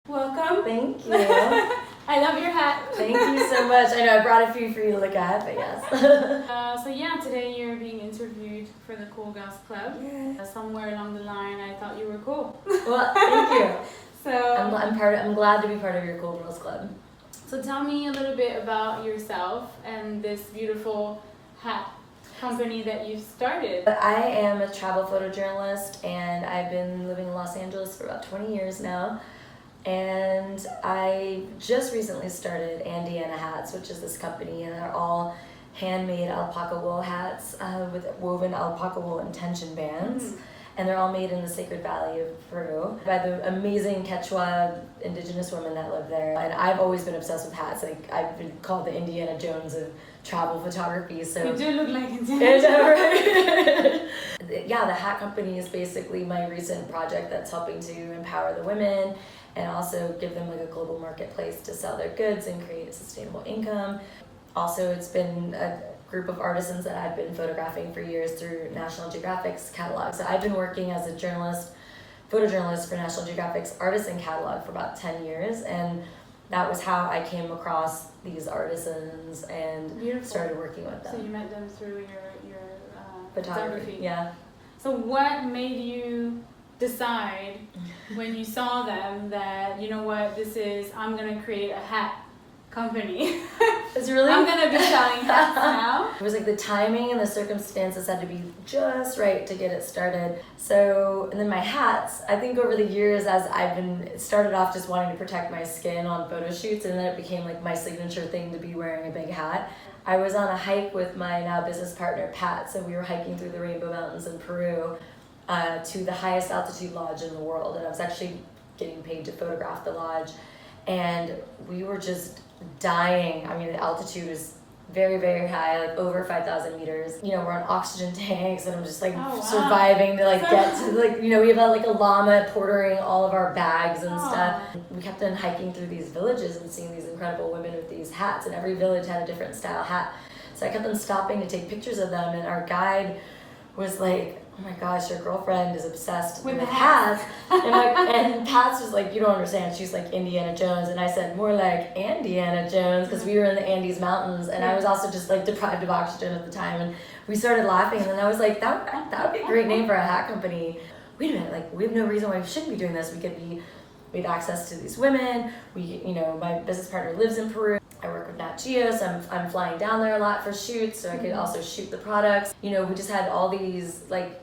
Welcome. Thank you. I love your hat. Thank you so much. I know I brought a few for you to look at, but yes. So yeah, today you're being interviewed for the Cool Girls Club. Yeah. Somewhere along the line, I thought you were cool. Well, thank you. So I'm glad to be part of your Cool Girls Club. So tell me a little bit about yourself and this beautiful hat company that you've started. I am a travel photojournalist, and I've been living in Los Angeles for about 20 years now. And I just recently started Andeana Hats, which is this company, and they're all handmade alpaca wool hats with woven alpaca wool and tension bands. And they're all made in the Sacred Valley of Peru by the amazing Quechuan indigenous women that live there. And I've always been obsessed with hats. Like, I've been called the Indiana Jones of travel photography. So you do look like Indiana Jones. Yeah, the hat company is basically my recent project that's helping to empower the women and also give them like a global marketplace to sell their goods and create a sustainable income. Also, it's been a group of artisans that I've been photographing for years through National Geographic's catalog. So I've been working as a journalist, photojournalist for National Geographic's artisan catalog for about 10 years, and that was how I came across these artisans and started working with them. So you met them through your photography. Yeah. So what made you decide when you saw them that, you know what, I'm gonna create a hat company? I'm gonna be selling hats now. It was like the timing and the circumstances had to be just right to get it started. So, and then my hats, I think over the years as it started off just wanting to protect my skin on photo shoots, and then it became like my signature thing to be wearing a big hat. I was on a hike with my now business partner, Pat, so we were hiking through the Rainbow Mountains in Peru to the highest altitude lodge in the world, and I was actually getting paid to photograph the lodge, and we were just dying. I mean, the altitude is very, very high, like over 5,000 meters. You know, we're on oxygen tanks, and I'm just like surviving to like get to like, you know, we have like a llama portering all of our bags and stuff. We kept on hiking through these villages and seeing these incredible women with these hats, and every village had a different style hat. So I kept on stopping to take pictures of them, and our guide was like, oh my gosh, your girlfriend is obsessed with hats. And Pat's was like, you don't understand. She's like Indiana Jones. And I said, more like Andeana Jones, because we were in the Andes Mountains. And I was also just like deprived of oxygen at the time. And we started laughing. And then I was like, that would be a great name for a hat company. Wait a minute, like we have no reason why we shouldn't be doing this. We have access to these women. My business partner lives in Peru. I work with Nat Geo, so I'm flying down there a lot for shoots, so I could also shoot the products. You know, we just had all these like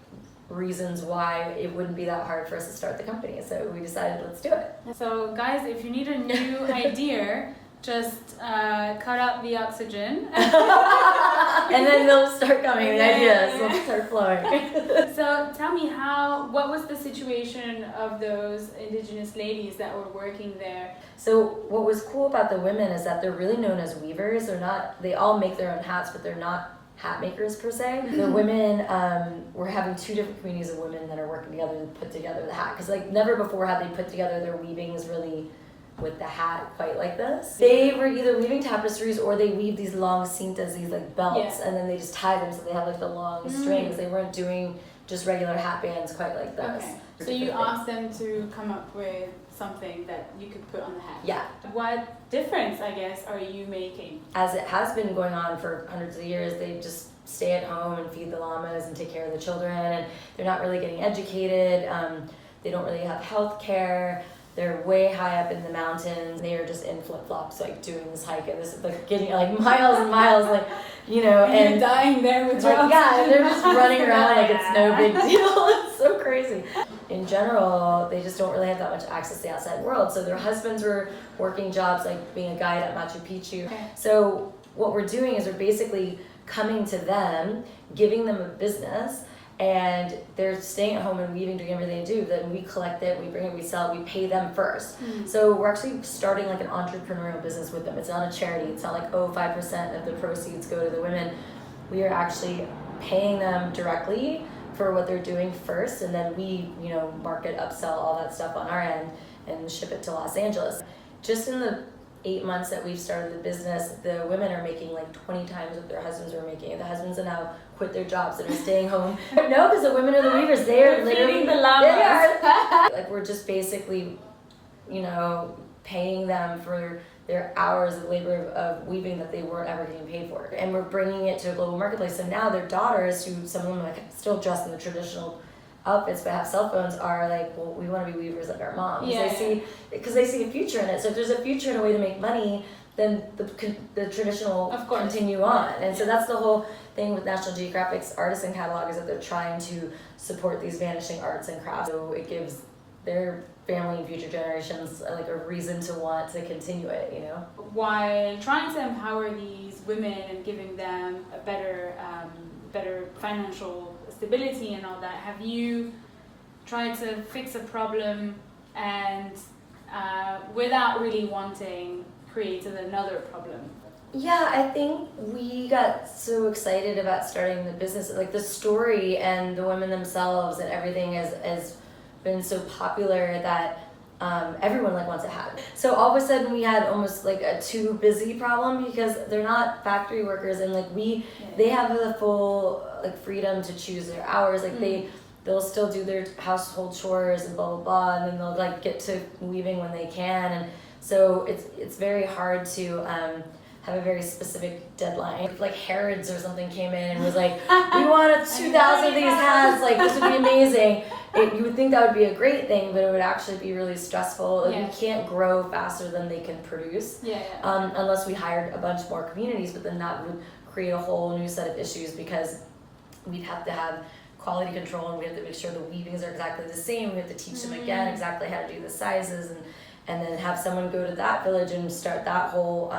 reasons why it wouldn't be that hard for us to start the company. So we decided, let's do it. So guys, if you need a new idea, just cut out the oxygen. And then they'll start coming, the ideas will start flowing. So tell me what was the situation of those indigenous ladies that were working there? So what was cool about the women is that they're really known as weavers. They all make their own hats, but they're not hat makers per se. The women, we're having two different communities of women that are working together to put together the hat. Because like never before had they put together their weavings really with the hat quite like this. They were either weaving tapestries or they weave these long cintas, these like belts, and then they just tie them so they have like the long strings. They weren't doing just regular hat bands quite like this. Okay. So you asked them to come up with something that you could put on the hat. Yeah. What difference, I guess, are you making? As it has been going on for hundreds of years, they just stay at home and feed the llamas and take care of the children, and they're not really getting educated. They don't really have health care. They're way high up in the mountains. They are just in flip-flops, like doing this hike and this, like getting like miles and miles, like, you know, and you're dying there with like, yeah, they're just running around like it's no big deal. It's so crazy. In general, they just don't really have that much access to the outside world. So their husbands were working jobs like being a guide at Machu Picchu. Okay. So what we're doing is we're basically coming to them, giving them a business, and they're staying at home and weaving, doing everything they do. Then we collect it, we bring it, we sell it, we pay them first. So we're actually starting like an entrepreneurial business with them. It's not a charity. It's not like, 5% of the proceeds go to the women. We are actually paying them directly for what they're doing first, and then we, market, upsell, all that stuff on our end and ship it to Los Angeles. Just in the 8 months that we've started the business, the women are making like 20 times what their husbands are making. The husbands have now quit their jobs and are staying home. No, because the women are the weavers. They are literally the llamas. Like we're just basically you know, paying them for their hours of labor of weaving that they weren't ever getting paid for. And we're bringing it to a global marketplace. So now their daughters, who some of them like still dressed in the traditional outfits but have cell phones, are like, well, we want to be weavers like our mom. Because they see a future in it. So if there's a future and a way to make money, then the traditional continue on. And so that's the whole thing with National Geographic's artisan catalog, is that they're trying to support these vanishing arts and crafts. So it gives their family and future generations like a reason to want to continue it, you know? While trying to empower these women and giving them a better financial stability and all that, have you tried to fix a problem and without really wanting created another problem? Yeah, I think we got so excited about starting the business, like the story and the women themselves and everything has been so popular that everyone like wants a hat. So all of a sudden we had almost like a too busy problem, because they're not factory workers, and like they have the full like freedom to choose their hours. Like they'll still do their household chores and blah blah blah, and then they'll like get to weaving when they can. And so it's very hard to have a very specific deadline. If like Harrods or something came in and was like, we want 2,000 of these hats, like this would be amazing. You would think that would be a great thing, but it would actually be really stressful. Like, we can't grow faster than they can produce, unless we hired a bunch more communities, but then that would create a whole new set of issues, because we'd have to have quality control, and we have to make sure the weavings are exactly the same. We have to teach them again exactly how to do the sizes, and then have someone go to that village and start that whole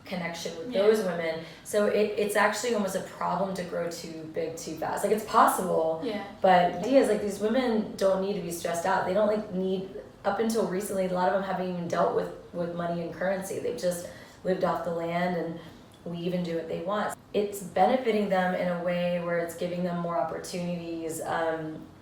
connection with those women. So it's actually almost a problem to grow too big too fast. Like, it's possible, but the idea is like these women don't need to be stressed out. They don't like need, up until recently, a lot of them haven't even dealt with money and currency. They've just lived off the land and weave and do what they want. It's benefiting them in a way where it's giving them more opportunities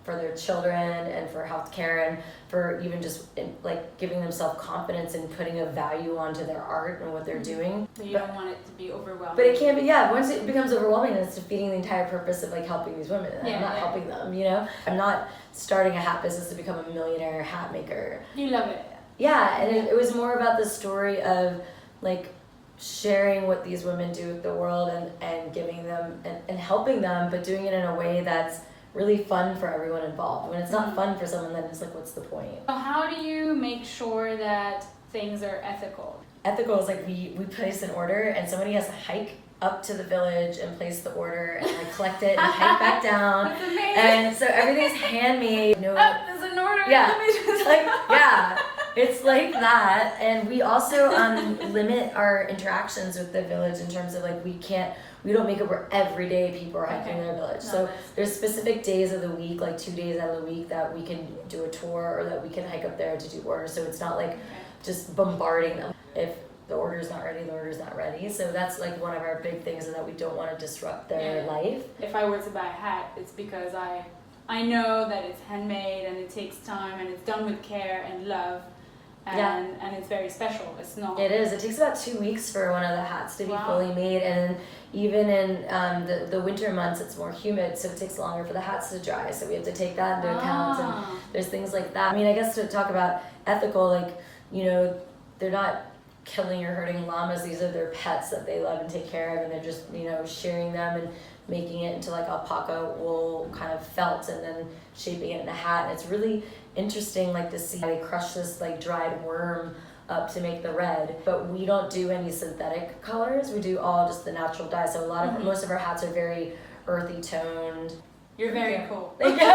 for their children and for healthcare, and for even just like giving them self-confidence and putting a value onto their art and what they're doing. But you don't want it to be overwhelming. But it can be, once it becomes overwhelming, then it's defeating the entire purpose of like helping these women. And I'm not helping them, you know? I'm not starting a hat business to become a millionaire hat maker. You love it. Yeah, and it was more about the story of like sharing what these women do with the world, and giving them and helping them, but doing it in a way that's really fun for everyone involved. When it's not fun for someone, then it's like, what's the point? So how do you make sure that things are ethical? Ethical is like we place an order, and somebody has to hike up to the village and place the order, and like collect it and hike back down. That's amazing. And so everything's handmade. There's an order. It's like that. And we also limit our interactions with the village in terms of like we don't make it where every day people are hiking their village. So there's specific days of the week, like 2 days out of the week, that we can do a tour, or that we can hike up there to do orders. So it's not like just bombarding them. If the order's not ready, the order's not ready. So that's like one of our big things, is that we don't want to disrupt their life. If I were to buy a hat, it's because I know that it's handmade and it takes time and it's done with care and love. And it's very special. It's not. It is. It takes about 2 weeks for one of the hats to be fully made, and even in the winter months, it's more humid, so it takes longer for the hats to dry. So we have to take that into account, and there's things like that. I mean, I guess to talk about ethical, like, you know, they're not killing or hurting llamas. These are their pets that they love and take care of, and they're just, you know, shearing them and making it into like alpaca wool kind of felt, and then shaping it in a hat. And it's really interesting, like, to see how they crush this like dried worm up to make the red. But we don't do any synthetic colors. We do all just the natural dye. So most of our hats are very earthy toned. You're very cool. Thank you.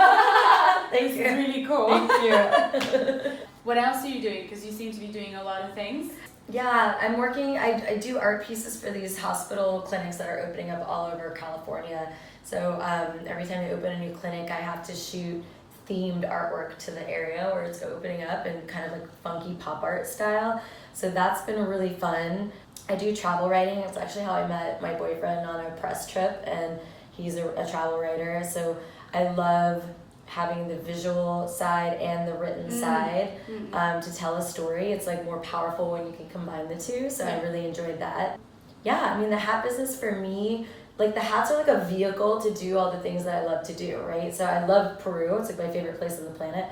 Thank you. It's really cool. Thank you. What else are you doing? Because you seem to be doing a lot of things. Yeah, I'm working, I do art pieces for these hospital clinics that are opening up all over California. So every time they open a new clinic, I have to shoot themed artwork to the area where it's opening up, and kind of like funky pop art style. So that's been really fun. I do travel writing. It's actually how I met my boyfriend on a press trip, and he's a travel writer. So I love having the visual side and the written side to tell a story. It's like more powerful when you can combine the two. So I really enjoyed that. Yeah, I mean, the hat business for me, like, the hats are like a vehicle to do all the things that I love to do, right? So I love Peru. It's like my favorite place on the planet.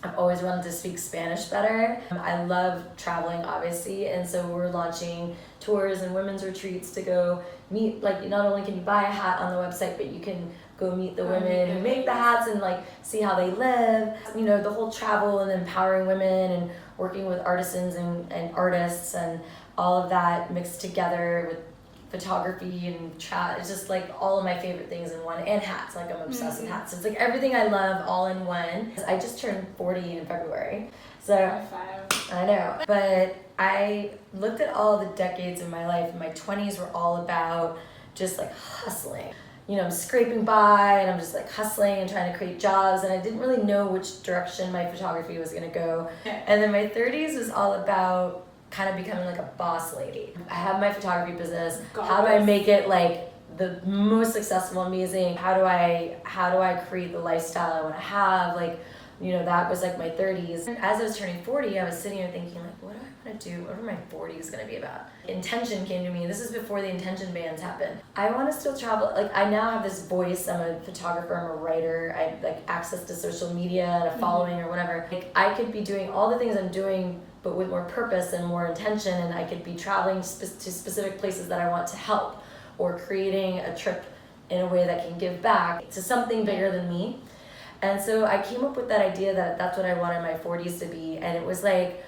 I've always wanted to speak Spanish better. I love traveling, obviously, and so we're launching tours and women's retreats to go meet, like, not only can you buy a hat on the website, but you can go meet the women who make the hats and like see how they live. You know, the whole travel and empowering women and working with artisans and artists and all of that mixed together with photography and it's just like all of my favorite things in one, and hats. Like, I'm obsessed with hats. It's like everything I love all in one. I just turned 40 in February, so I know. But I looked at all the decades of my life. My 20s were all about just like hustling. You know, I'm scraping by and I'm just like hustling and trying to create jobs, and I didn't really know which direction my photography was gonna go. And then my 30s was all about kind of becoming like a boss lady. I have my photography business. How do I make it like the most successful, amazing? How do I create the lifestyle I want to have? Like, you know, that was like my 30s. As I was turning 40, I was sitting here thinking like, what do I want to do? What are my 40s going to be about? Intention came to me. This is before the intention bans happened. I want to still travel. Like, I now have this voice. I'm a photographer, I'm a writer. I like access to social media and a following or whatever. Like, I could be doing all the things I'm doing, but with more purpose and more intention, and I could be traveling to specific places that I want to help, or creating a trip in a way that can give back to something bigger than me. And so I came up with that idea that that's what I wanted my 40s to be, and it was like,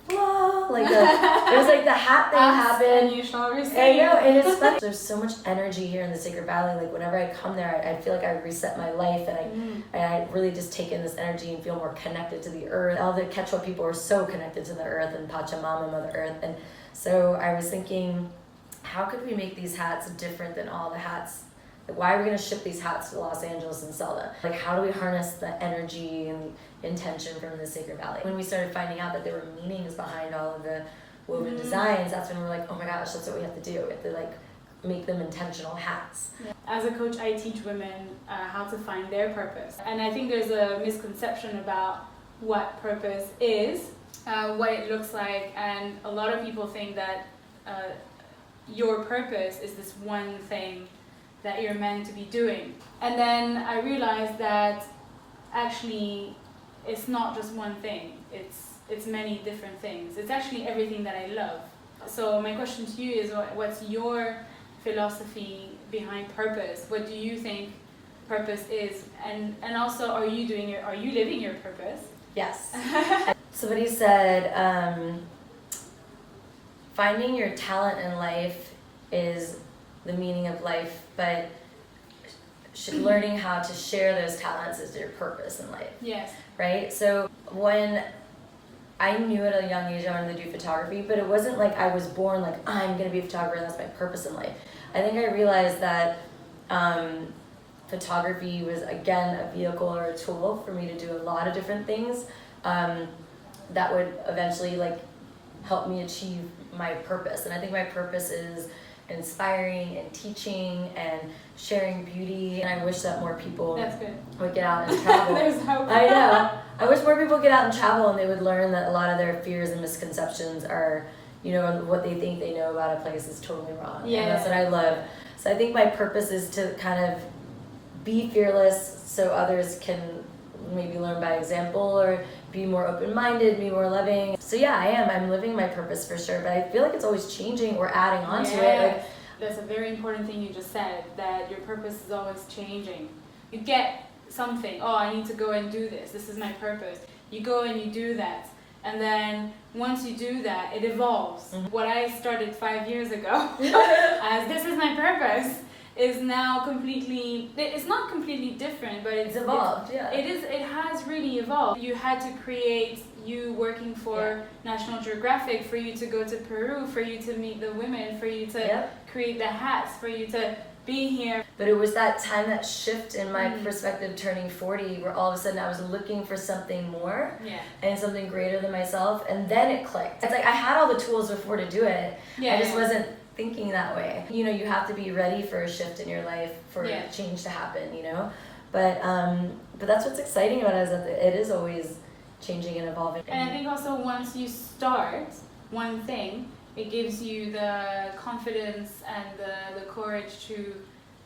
blah, like it was like the hat thing happened. And you shall receive. I know, and it's funny. There's so much energy here in the Sacred Valley. Like, whenever I come there, I feel like I reset my life, and I really just take in this energy and feel more connected to the earth. All the Quechua people are so connected to the earth and Pachamama, Mother Earth. And so I was thinking, how could we make these hats different than all the hats? Like, why are we going to ship these hats to Los Angeles and sell them? Like, how do we harness the energy and intention from the Sacred Valley? When we started finding out that there were meanings behind all of the woven designs, that's when we're like, oh my gosh, that's what we have to do. We have to like make them intentional hats. As a coach, I teach women how to find their purpose. And I think there's a misconception about what purpose is, what it looks like, and a lot of people think that your purpose is this one thing that you're meant to be doing. And then I realized that actually it's not just one thing, it's many different things. It's actually everything that I love. So my question to you is, what's your philosophy behind purpose? What do you think purpose is? And also, are you living your purpose? Yes. Somebody said, finding your talent in life is the meaning of life, but learning how to share those talents is your purpose in life. Yes. Right? So when I knew at a young age I wanted to do photography, but it wasn't like I was born like, I'm going to be a photographer, that's my purpose in life. I think I realized that photography was, again, a vehicle or a tool for me to do a lot of different things that would eventually like help me achieve my purpose. And I think my purpose is inspiring and teaching and sharing beauty, and I wish that more people would get out and travel. There's hope. I know. I wish more people get out and travel, and they would learn that a lot of their fears and misconceptions are, you know, what they think they know about a place is totally wrong. Yeah. And that's what I love. So I think my purpose is to kind of be fearless so others can maybe learn by example, or be more open-minded, be more loving. So yeah, I'm living my purpose for sure, but I feel like it's always changing or adding on to it. Like, that's a very important thing you just said, that your purpose is always changing. You get something, oh, I need to go and do this, this is my purpose. You go and you do that, and then once you do that, it evolves. What I started 5 years ago as this is my purpose is now completely, it's not completely different, but it's evolved. It has really evolved. You had to create, you working for National Geographic, for you to go to Peru, for you to meet the women, for you to create the hats, for you to be here. But it was that time, that shift in my perspective turning 40, where all of a sudden I was looking for something more and something greater than myself, and then it clicked. It's like I had all the tools before to do it, I just wasn't thinking that way. You know, you have to be ready for a shift in your life, for change to happen, you know? But that's what's exciting about it, is that it is always changing and evolving. And I think also once you start one thing, it gives you the confidence and the courage to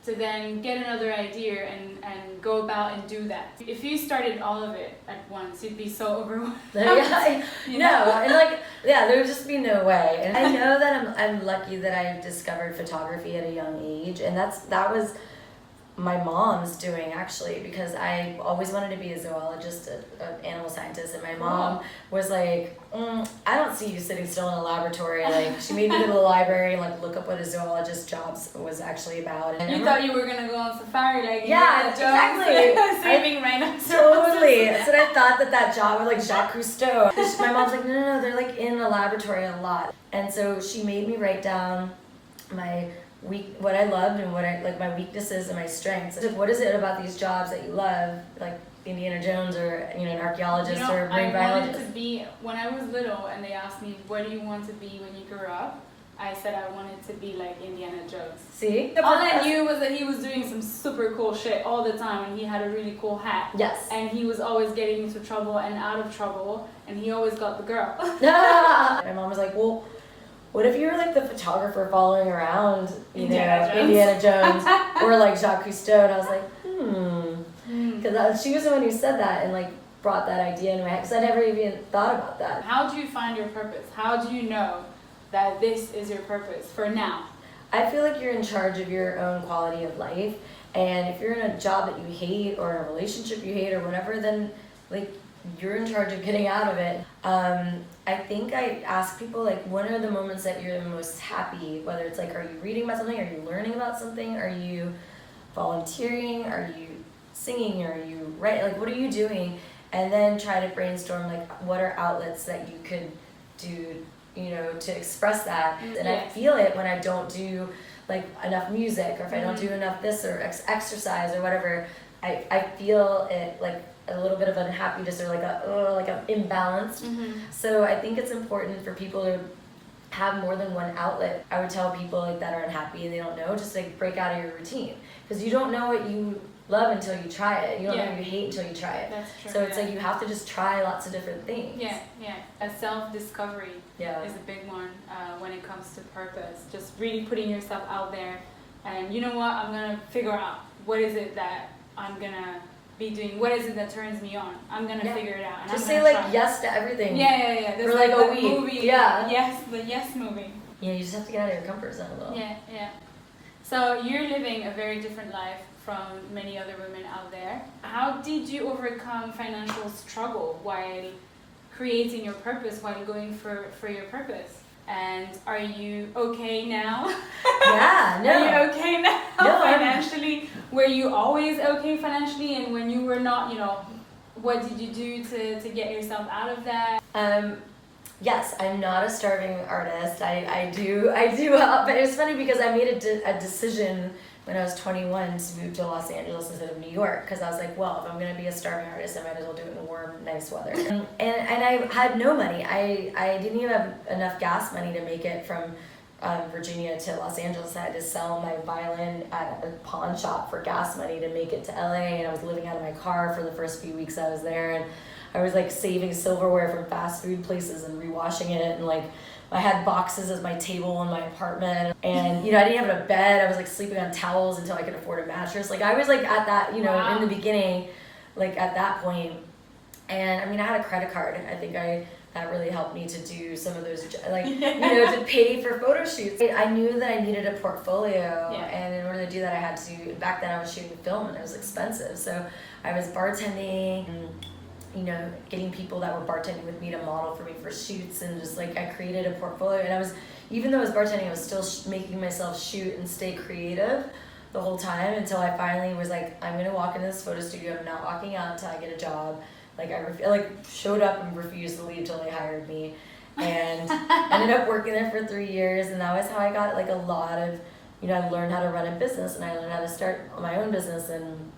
to then get another idea and go about and do that. If you started all of it at once, you'd be so overwhelmed. Yeah, You no, know? and like, yeah, there would just be no way. And I know that I'm lucky that I discovered photography at a young age, and that was my mom's doing, actually, because I always wanted to be a zoologist, an animal scientist, and my mom was like, I don't see you sitting still in a laboratory. Like, she made me go to the library and like look up what a zoologist job was actually about. And You thought you were gonna go on safari, like yeah, exactly, saving rhinos. Totally. That's what I thought that job was, like Jacques Cousteau. My mom's like, no, they're like in a laboratory a lot. And so she made me write down what I loved and what I like, my weaknesses and my strengths. Like, what is it about these jobs that you love, like Indiana Jones or an archaeologist or marine biologist? I wanted to be, when I was little and they asked me, what do you want to be when you grow up? I said I wanted to be like Indiana Jones. See? All I knew was that he was doing some super cool shit all the time, and he had a really cool hat. Yes. And he was always getting into trouble and out of trouble, and he always got the girl. My mom was like, well, what if you were like the photographer following around, Indiana Jones or like Jacques Cousteau? And I was like, because she was the one who said that and like brought that idea into my head, because I never even thought about that. How do you find your purpose? How do you know that this is your purpose for now? I feel like you're in charge of your own quality of life, and if you're in a job that you hate or in a relationship you hate or whatever, then like you're in charge of getting out of it. I think I ask people, like, when are the moments that you're the most happy? Whether it's like, are you reading about something? Are you learning about something? Are you volunteering? Are you singing? Are you writing? Like, what are you doing? And then try to brainstorm, like, what are outlets that you could do, to express that. And I feel it when I don't do, like, enough music, or if I don't do enough this or exercise or whatever. I feel it, like, a little bit of unhappiness or like an imbalance. So I think it's important for people to have more than one outlet. I would tell people like that are unhappy and they don't know, just like break out of your routine, because you don't know what you love until you try it. You don't know what you hate until you try it. That's true. So it's like you have to just try lots of different things. Yeah. A self-discovery is a big one when it comes to purpose. Just really putting yourself out there, and you know what, I'm gonna figure out what is it that I'm gonna be doing. What is it that turns me on? I'm gonna figure it out. And just I'm say gonna like yes to everything. Yeah. There's for like a week. Movie, Yes, the Yes movie. Yeah, you just have to get out of your comfort zone a little. Yeah. So you're living a very different life from many other women out there. How did you overcome financial struggle while creating your purpose, while going for your purpose? And are you okay now? Yeah, no. Are you okay now No, financially? Were you always okay financially? And when you were not, what did you do to get yourself out of that? Yes, I'm not a starving artist. I do help, but it was funny because I made a decision when I was 21 to move to Los Angeles instead of New York, because I was like, well, if I'm going to be a starving artist, I might as well do it in warm, nice weather. And I had no money. I didn't even have enough gas money to make it from Virginia to Los Angeles. I had to sell my violin at a pawn shop for gas money to make it to LA, and I was living out of my car for the first few weeks I was there, and I was like saving silverware from fast food places and rewashing it, and like I had boxes as my table in my apartment, and I didn't have a bed. I was like sleeping on towels until I could afford a mattress. Like I was like at that, in the beginning, like at that point. And I mean, I had a credit card. I think that really helped me to do some of those, like, to pay for photo shoots. I knew that I needed a portfolio, and in order to do that, I had to, back then I was shooting film and it was expensive. So I was bartending and, getting people that were bartending with me to model for me for shoots, and just like I created a portfolio. And even though I was bartending, I was still making myself shoot and stay creative the whole time, until I finally was like, I'm gonna walk into this photo studio. I'm not walking out until I get a job. Like I showed up and refused to leave till they hired me, and ended up working there for 3 years. And that was how I got like a lot of, I learned how to run a business, and I learned how to start my own business, and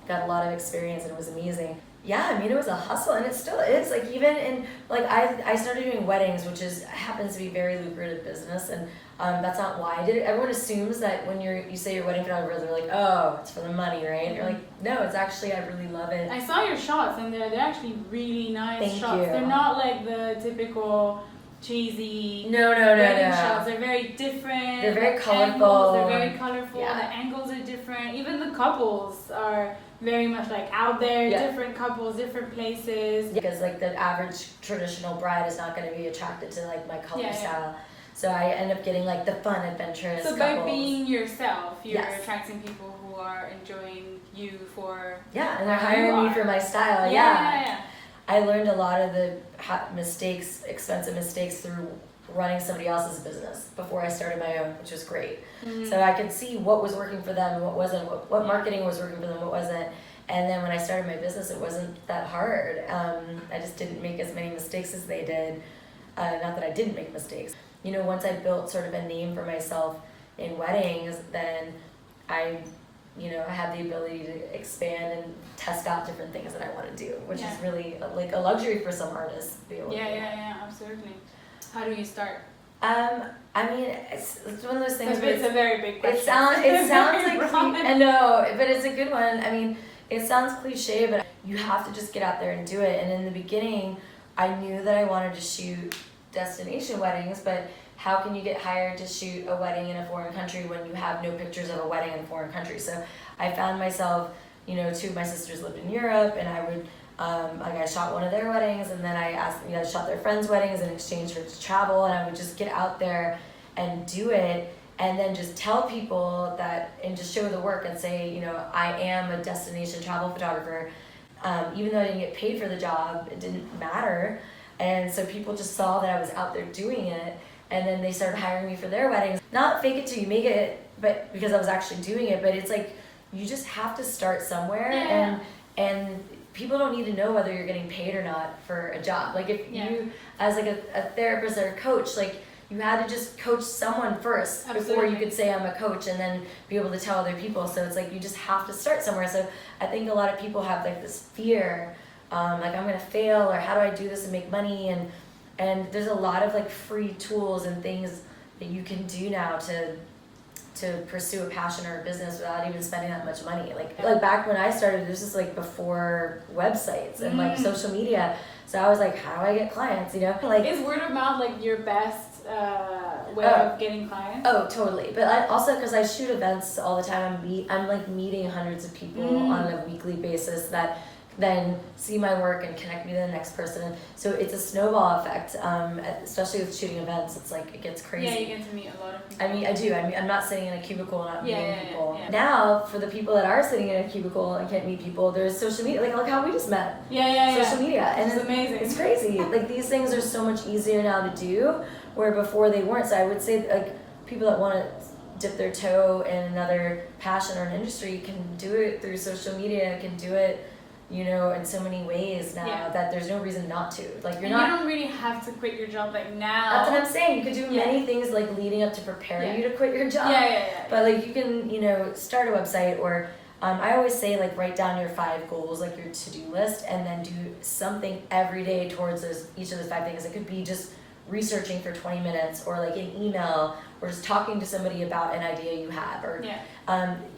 got a lot of experience, and it was amazing. Yeah, I mean, it was a hustle, and it still is. Like, even in, like, I started doing weddings, which happens to be very lucrative business, and that's not why I did it. Everyone assumes that when you say you're wedding photographer, they're like, oh, it's for the money, right? And you're like, no, it's actually, I really love it. I saw your shots, and they're actually really nice Thank shots. you. They're not like the typical cheesy No. wedding shots. They're very different. They're very colorful. They're very colorful. Yeah. The angles are different. Even the couples are very much like out there. Yeah. Different couples, different places. Because like the average traditional bride is not going to be attracted to like my color style. So I end up getting like the fun, adventurous So couples. by being yourself, you're Yes. attracting people who are enjoying you for... Yeah, and they're hiring me for my style. Yeah. I learned a lot of the expensive mistakes through running somebody else's business before I started my own, which was great. Mm-hmm. So I could see what was working for them and what wasn't, what marketing was working for them, what wasn't. And then when I started my business, it wasn't that hard. I just didn't make as many mistakes as they did. Not that I didn't make mistakes. You know, once I built sort of a name for myself in weddings, then I had the ability to expand and test out different things that I want to do, which is really like a luxury for some artists to be able to do. Yeah, absolutely. How do you start? I mean, it's one of those things. It's a very big question. It sounds like I know, but it's a good one. I mean, it sounds cliche, but you have to just get out there and do it. And in the beginning, I knew that I wanted to shoot destination weddings, but how can you get hired to shoot a wedding in a foreign country when you have no pictures of a wedding in a foreign country? So I found myself, two of my sisters lived in Europe, and I would, I shot one of their weddings, and then I shot their friends' weddings in exchange for to travel, and I would just get out there and do it, and then just tell people that, and just show the work and say, I am a destination travel photographer. Even though I didn't get paid for the job, it didn't matter. And so people just saw that I was out there doing it, and then they started hiring me for their weddings. Not fake it till you make it, but because I was actually doing it, but it's like, you just have to start somewhere, and people don't need to know whether you're getting paid or not for a job. Like if you, as like a therapist or a coach, like you had to just coach someone first before you could say I'm a coach and then be able to tell other people. So it's like, you just have to start somewhere. So I think a lot of people have like this fear, like I'm gonna fail, or how do I do this and make money, and there's a lot of like free tools and things that you can do now to pursue a passion or a business without even spending that much money. Like back when I started, this is like before websites and like social media. So I was like, how do I get clients? Like, is word of mouth like your best way of getting clients? Oh, totally. But I also, because I shoot events all the time, I'm like meeting hundreds of people on a weekly basis that then see my work and connect me to the next person. So it's a snowball effect, especially with shooting events. It's like, it gets crazy. Yeah, you get to meet a lot of people. I mean, I do. I'm not sitting in a cubicle and not meeting people. Yeah. Now, for the people that are sitting in a cubicle and can't meet people, there's social media. Like, look how we just met. Social media. And it's amazing. It's crazy. Like, these things are so much easier now to do, where before they weren't. So I would say, like, people that want to dip their toe in another passion or an industry can do it through social media, can do it in so many ways now that there's no reason not to. Like, you don't really have to quit your job like now. That's what I'm saying. You could do many things like leading up to prepare you to quit your job. But like, you can, start a website, or I always say, like, write down your 5 goals, like your to-do list, and then do something every day towards each of those 5 things. It could be just researching for 20 minutes, or like an email, or just talking to somebody about an idea you have, or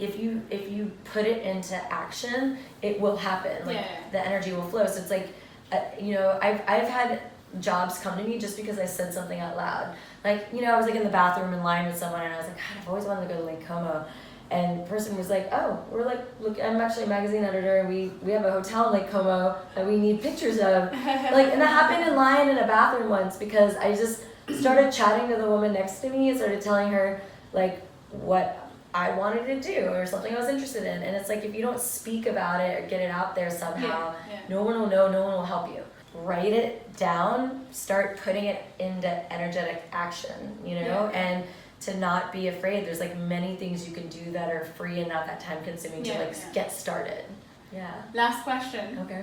if you put it into action, it will happen. Like the energy will flow. So it's like, I've had jobs come to me just because I said something out loud. Like, I was like in the bathroom in line with someone, and I was like, God, I've always wanted to go to Lake Como. And the person was like, oh, we're like, look, I'm actually a magazine editor, and we have a hotel in Lake Como that we need pictures of. Like, and that happened in line in a bathroom once, because I just started chatting to the woman next to me and started telling her, like, what I wanted to do or something I was interested in. And it's like, if you don't speak about it or get it out there somehow, no one will know, no one will help you. Write it down, start putting it into energetic action, and to not be afraid. There's like many things you can do that are free and not that time consuming to get started. Last question. Okay.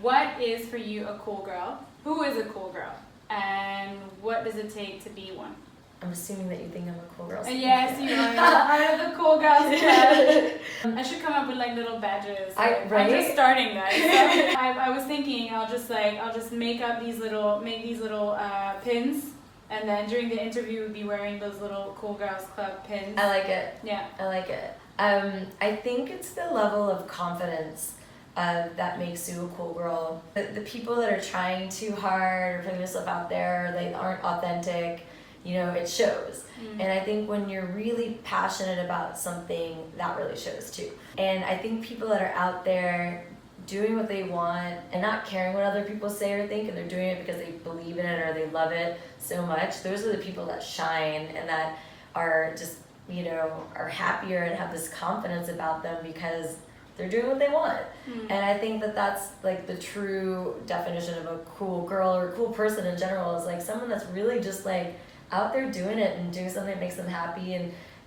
What is for you a cool girl? Who is a cool girl? And what does it take to be one? I'm assuming that you think I'm a cool girl. Yes, you are. I'm the cool girls club. I should come up with like little badges. I'm just starting, guys. So I was thinking I'll just make these little pins, and then during the interview we'll be wearing those little cool girls club pins. I like it. Yeah. I like it. I think it's the level of confidence that makes you a cool girl. The people that are trying too hard or putting themselves out there, they aren't authentic, you know, it shows. And I think when you're really passionate about something, that really shows too. And I think people that are out there doing what they want and not caring what other people say or think, and they're doing it because they believe in it or they love it so much, those are the people that shine and that are just, you know, are happier and have this confidence about them because they're doing what they want. And I think that that's like the true definition of a cool girl or a cool person in general, is like someone that's really just like out there doing it and doing something that makes them happy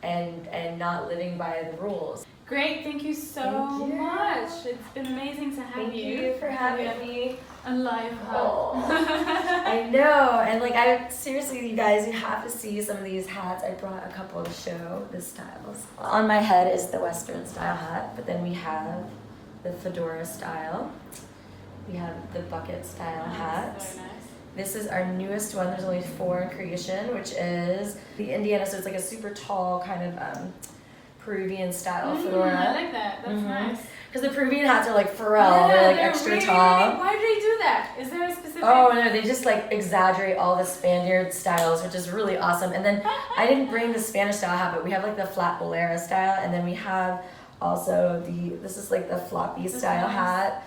and not living by the rules. Great, thank you so much. It's been amazing to have Thank you. you for having me. A live hug. Oh, I know, and like I seriously, you guys, you have to see some of these hats. I brought a couple to show the styles. On my head is the Western style hat, but then we have the fedora style. We have the bucket style hats. Very nice. This is our newest one. There's only 4 in creation, which is the Andeana. So it's like a super tall kind of Peruvian style fedora. I like that. That's nice. Because the Peruvian hats are like Pharrell, they're like extra really, tall. Why do they do that? Is there a specific? Oh no, they just like exaggerate all the Spaniard styles, which is really awesome. And then I didn't bring the Spanish style hat, but we have like the flat bolera style, and then we have also this is like the floppy style hat.